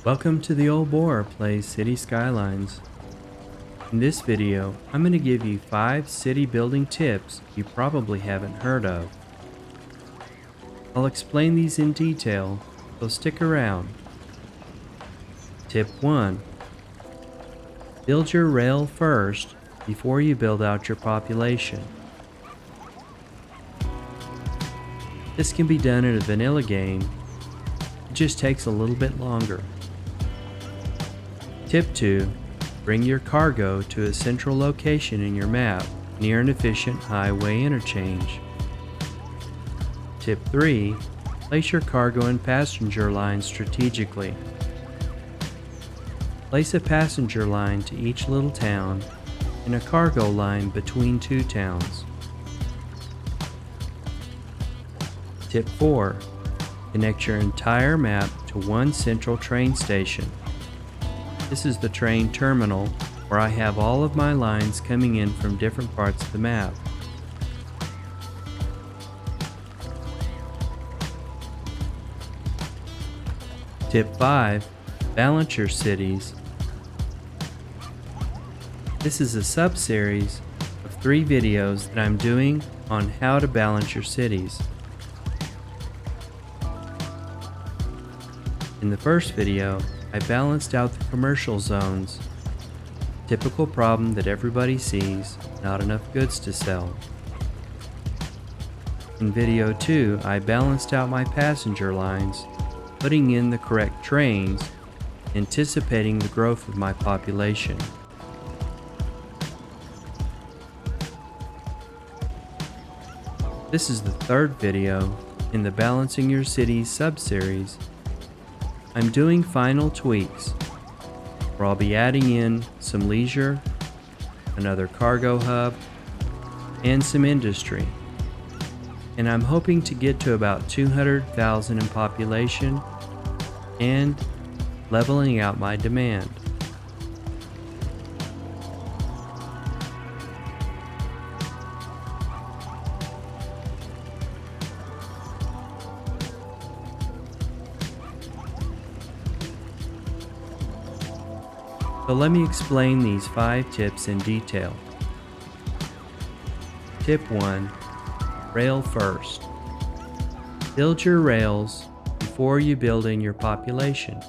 Welcome to the Old Boar Plays City Skylines. In this video, I'm going to give you 5 city building tips you probably haven't heard of. I'll explain these in detail, so stick around. Tip 1. Build your rail first before you build out your population. This can be done in a vanilla game, it just takes a little bit longer. Tip 2. Bring your cargo to a central location in your map near an efficient highway interchange. Tip 3. Place your cargo and passenger lines strategically. Place a passenger line to each little town and a cargo line between 2 towns. Tip 4. Connect your entire map to one central train station. This is the train terminal where I have all of my lines coming in from different parts of the map. Tip 5. Balance your cities. This is a sub-series of 3 videos that I'm doing on how to balance your cities. In the first video, I balanced out the commercial zones. Typical problem that everybody sees, not enough goods to sell. In video 2, I balanced out my passenger lines, putting in the correct trains, anticipating the growth of my population. This is the third video in the Balancing Your Cities sub-series. I'm doing final tweaks, where I'll be adding in some leisure, another cargo hub, and some industry. And I'm hoping to get to about 200,000 in population and leveling out my demand. So let me explain these 5 tips in detail. Tip 1. Rail first. Build your rails before you build in your population.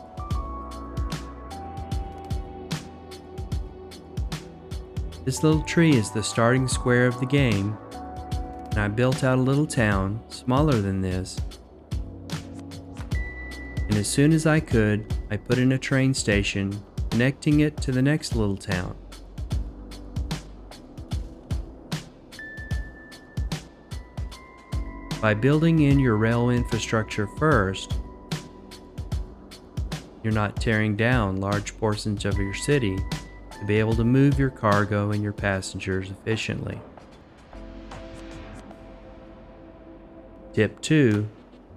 This little tree is the starting square of the game, and I built out a little town smaller than this. And as soon as I could, I put in a train station connecting it to the next little town. By building in your rail infrastructure first, you're not tearing down large portions of your city to be able to move your cargo and your passengers efficiently. Tip 2.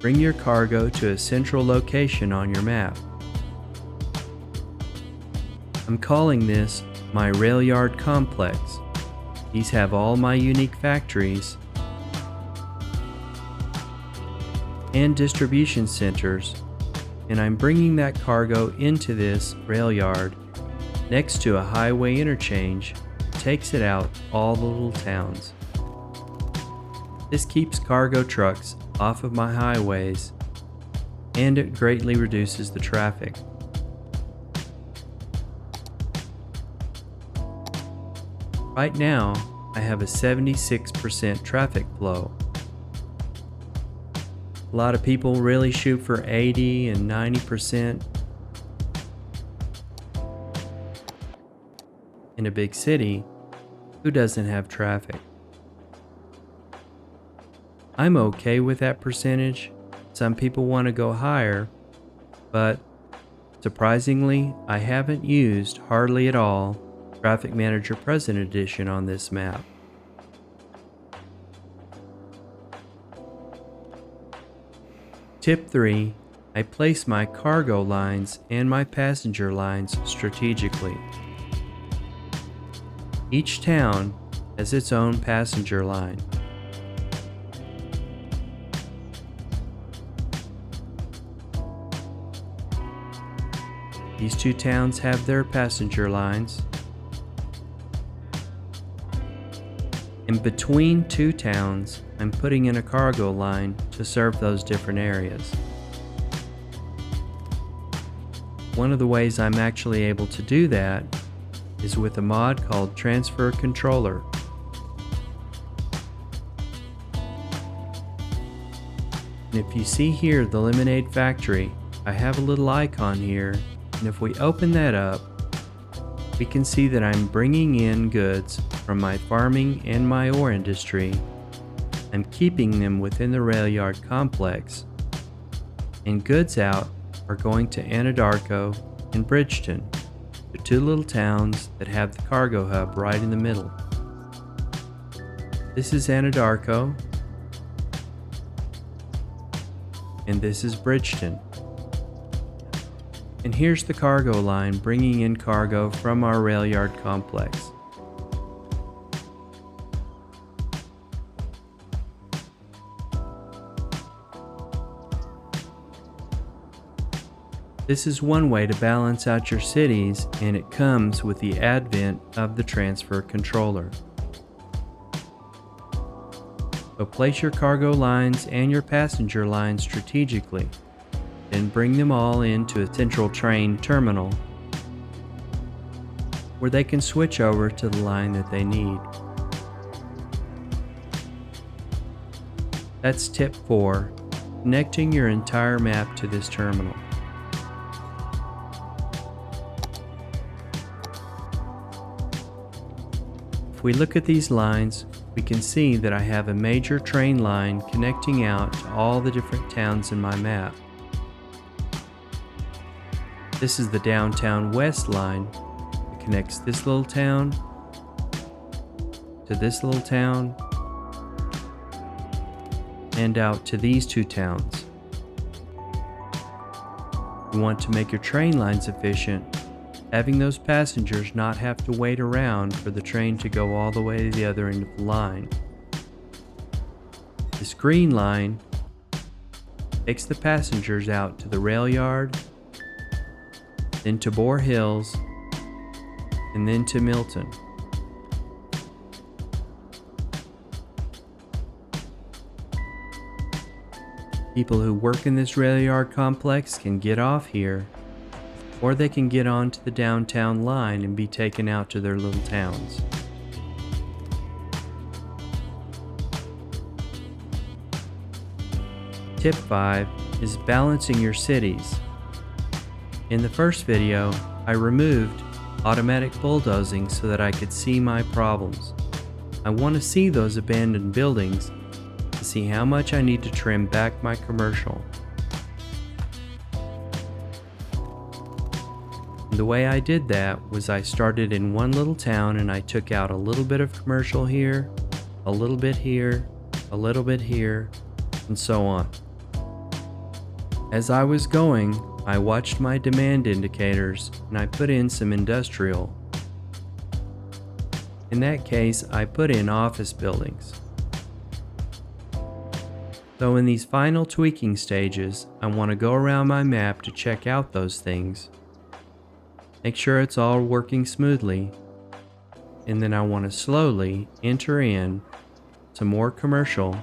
Bring your cargo to a central location on your map. I'm calling this my rail yard complex. These have all my unique factories and distribution centers, and I'm bringing that cargo into this rail yard next to a highway interchange that takes it out all the little towns. This keeps cargo trucks off of my highways, and it greatly reduces the traffic. Right now, I have a 76% traffic flow. A lot of people really shoot for 80 and 90%. In a big city, who doesn't have traffic? I'm okay with that percentage. Some people want to go higher, but surprisingly, I haven't used hardly at all Traffic Manager Present Edition on this map. Tip 3. I place my cargo lines and my passenger lines strategically. Each town has its own passenger line. These two towns have their passenger lines. In between two towns, I'm putting in a cargo line to serve those different areas. One of the ways I'm actually able to do that is with a mod called Transfer Controller. And if you see here the Lemonade Factory, I have a little icon here, and if we open that up, we can see that I'm bringing in goods from my farming and my ore industry. I'm keeping them within the rail yard complex, and goods out are going to Anadarko and Bridgeton, the two little towns that have the cargo hub right in the middle. This is Anadarko, and this is Bridgeton. And here's the cargo line bringing in cargo from our rail yard complex. This is one way to balance out your cities, and it comes with the advent of the transfer controller. So place your cargo lines and your passenger lines strategically, then bring them all into a central train terminal where they can switch over to the line that they need. That's tip 4, connecting your entire map to this terminal. If we look at these lines, we can see that I have a major train line connecting out to all the different towns in my map. This is the downtown west line. It connects this little town to this little town and out to these two towns. You want to make your train lines efficient, having those passengers not have to wait around for the train to go all the way to the other end of the line. This green line takes the passengers out to the rail yard, then to Boar Hills, and then to Milton. People who work in this rail yard complex can get off here, or they can get onto the downtown line and be taken out to their little towns. Tip 5 is balancing your cities. In the first video, I removed automatic bulldozing so that I could see my problems. I want to see those abandoned buildings to see how much I need to trim back my commercial. The way I did that was I started in one little town and I took out a little bit of commercial here, a little bit here, a little bit here, and so on. As I was going, I watched my demand indicators and I put in some industrial. In that case, I put in office buildings. So in these final tweaking stages, I want to go around my map to check out those things, make sure it's all working smoothly, and then I want to slowly enter in some more commercial,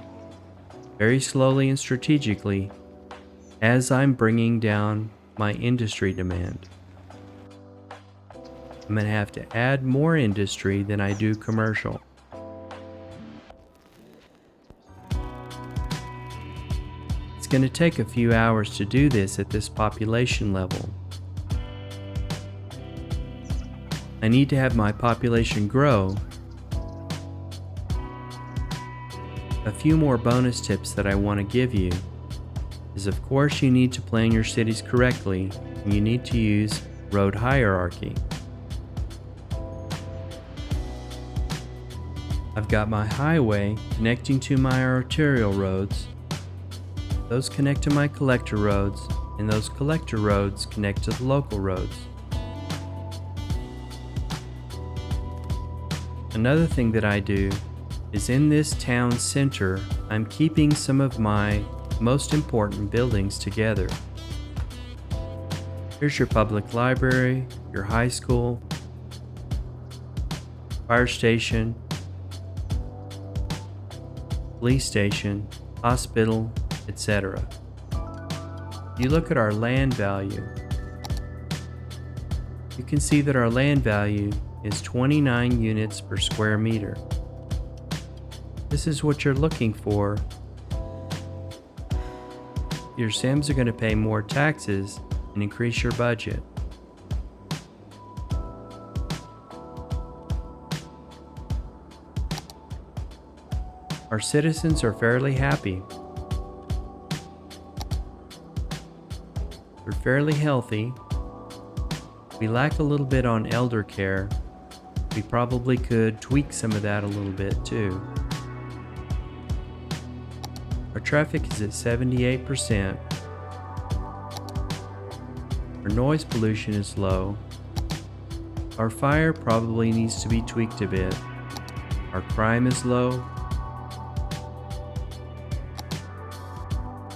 very slowly and strategically, as I'm bringing down my industry demand. I'm going to have to add more industry than I do commercial. It's going to take a few hours to do this at this population level. I need to have my population grow. A few more bonus tips that I want to give you is, of course, you need to plan your cities correctly, and you need to use road hierarchy. I've got my highway connecting to my arterial roads. Those connect to my collector roads, and those collector roads connect to the local roads. Another thing that I do is in this town center, I'm keeping some of my most important buildings together. Here's your public library, your high school, fire station, police station, hospital, etc. You look at our land value. You can see that our land value is 29 units per square meter. This is what you're looking for. Your Sims are going to pay more taxes and increase your budget. Our citizens are fairly happy. They're fairly healthy. We lack a little bit on elder care. We probably could tweak some of that a little bit too. Our traffic is at 78%. Our noise pollution is low. Our fire probably needs to be tweaked a bit. Our crime is low.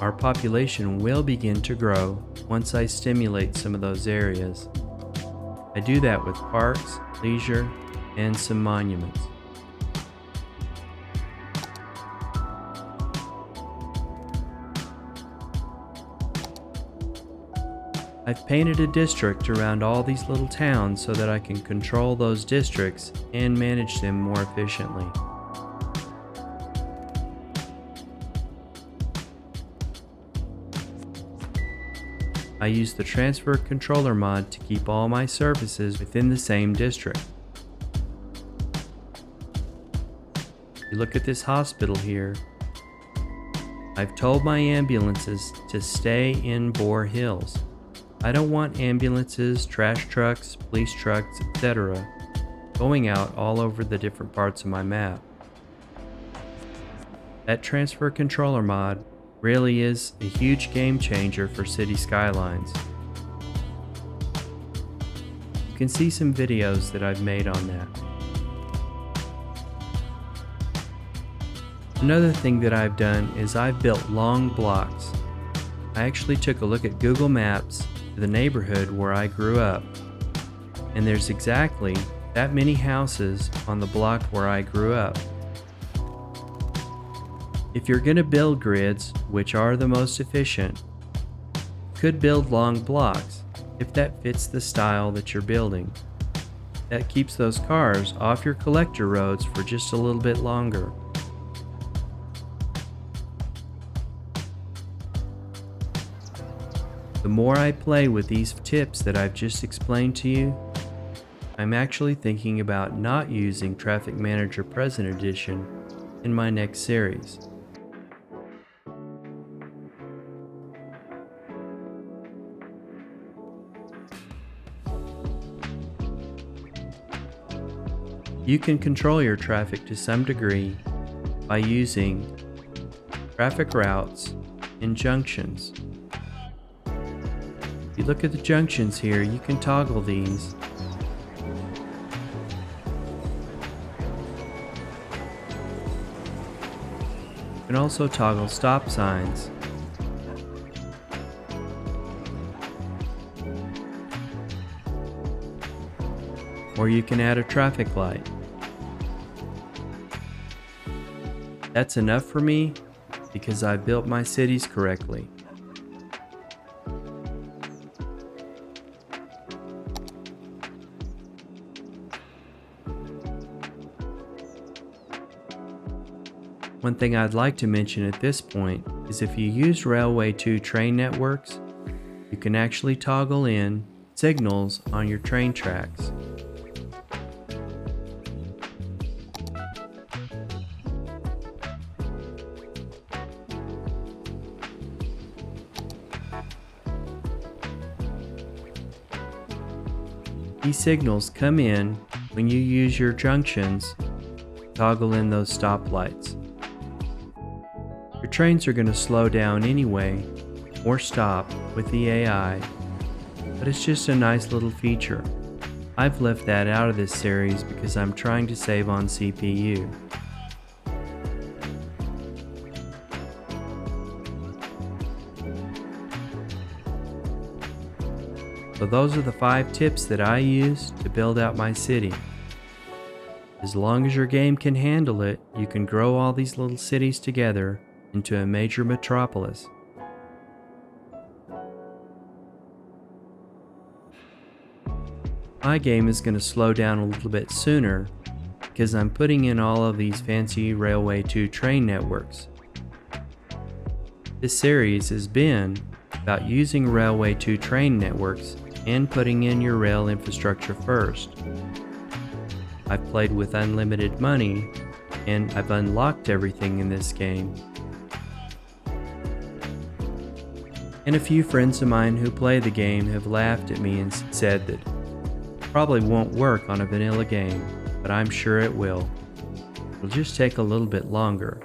Our population will begin to grow once I stimulate some of those areas. I do that with parks, leisure, and some monuments. I've painted a district around all these little towns so that I can control those districts and manage them more efficiently. I use the transfer controller mod to keep all my services within the same district. You look at this hospital here. I've told my ambulances to stay in Boar Hills. I don't want ambulances, trash trucks, police trucks, etc. going out all over the different parts of my map. That transfer controller mod really is a huge game changer for City Skylines. You can see some videos that I've made on that. Another thing that I've done is I've built long blocks. I actually took a look at Google Maps to the neighborhood where I grew up, and there's exactly that many houses on the block where I grew up. If you're going to build grids, which are the most efficient, you could build long blocks if that fits the style that you're building. That keeps those cars off your collector roads for just a little bit longer. The more I play with these tips that I've just explained to you, I'm actually thinking about not using Traffic Manager Present Edition in my next series. You can control your traffic to some degree by using traffic routes and junctions. If you look at the junctions here, you can toggle these. You can also toggle stop signs. Or you can add a traffic light. That's enough for me because I've built my cities correctly. One thing I'd like to mention at this point is if you use Railway 2 train networks, you can actually toggle in signals on your train tracks. These signals come in when you use your junctions, toggle in those stoplights. Your trains are going to slow down anyway, or stop with the AI, but it's just a nice little feature. I've left that out of this series because I'm trying to save on CPU. So those are the 5 tips that I use to build out my city. As long as your game can handle it, you can grow all these little cities together into a major metropolis. My game is going to slow down a little bit sooner because I'm putting in all of these fancy Railway 2 train networks. This series has been about using Railway 2 train networks and putting in your rail infrastructure first. I've played with unlimited money and I've unlocked everything in this game. And a few friends of mine who play the game have laughed at me and said that it probably won't work on a vanilla game, but I'm sure it will. It'll just take a little bit longer.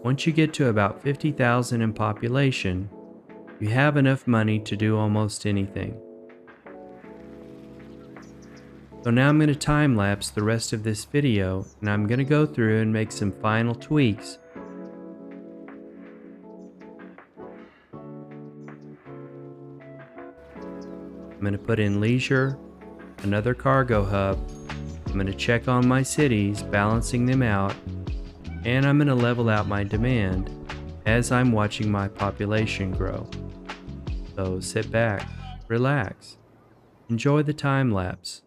Once you get to about 50,000 in population, you have enough money to do almost anything. So now I'm going to time lapse the rest of this video and I'm going to go through and make some final tweaks. I'm going to put in leisure, another cargo hub. I'm going to check on my cities, balancing them out, and I'm going to level out my demand as I'm watching my population grow. So sit back, relax, enjoy the time lapse.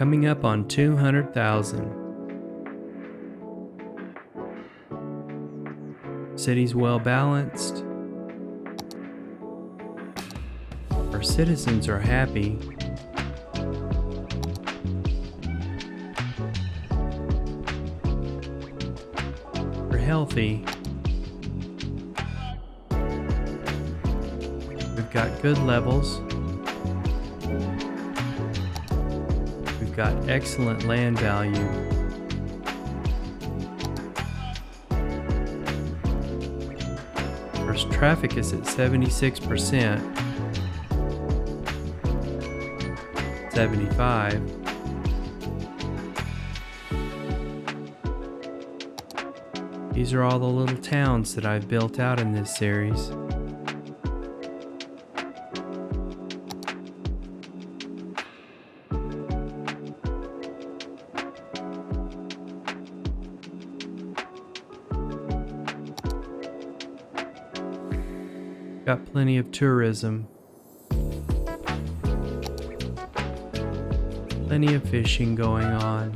coming up on 200,000. City's well balanced. Our citizens are happy. We're healthy. We've got good levels. We've got excellent land value. Our traffic is at 76%. 75. These are all the little towns that I've built out in this series. Got plenty of tourism. Plenty of fishing going on.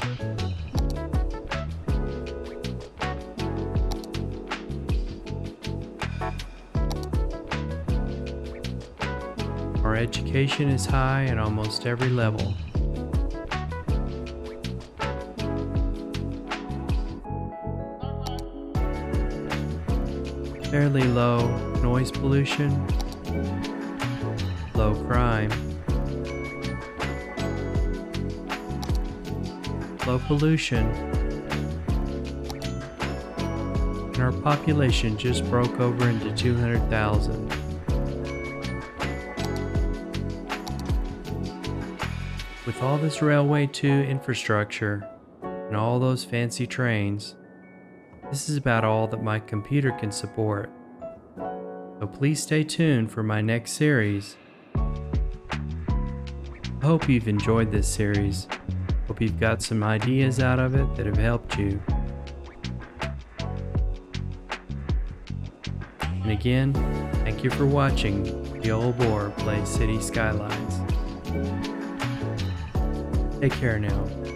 Our education is high at almost every level. Fairly low noise pollution, low crime, low pollution, and our population just broke over into 200,000. With all this railway 2 infrastructure and all those fancy trains, this is about all that my computer can support. So please stay tuned for my next series. I hope you've enjoyed this series. Hope you've got some ideas out of it that have helped you. And again, thank you for watching the old boar play City Skylines. Take care now.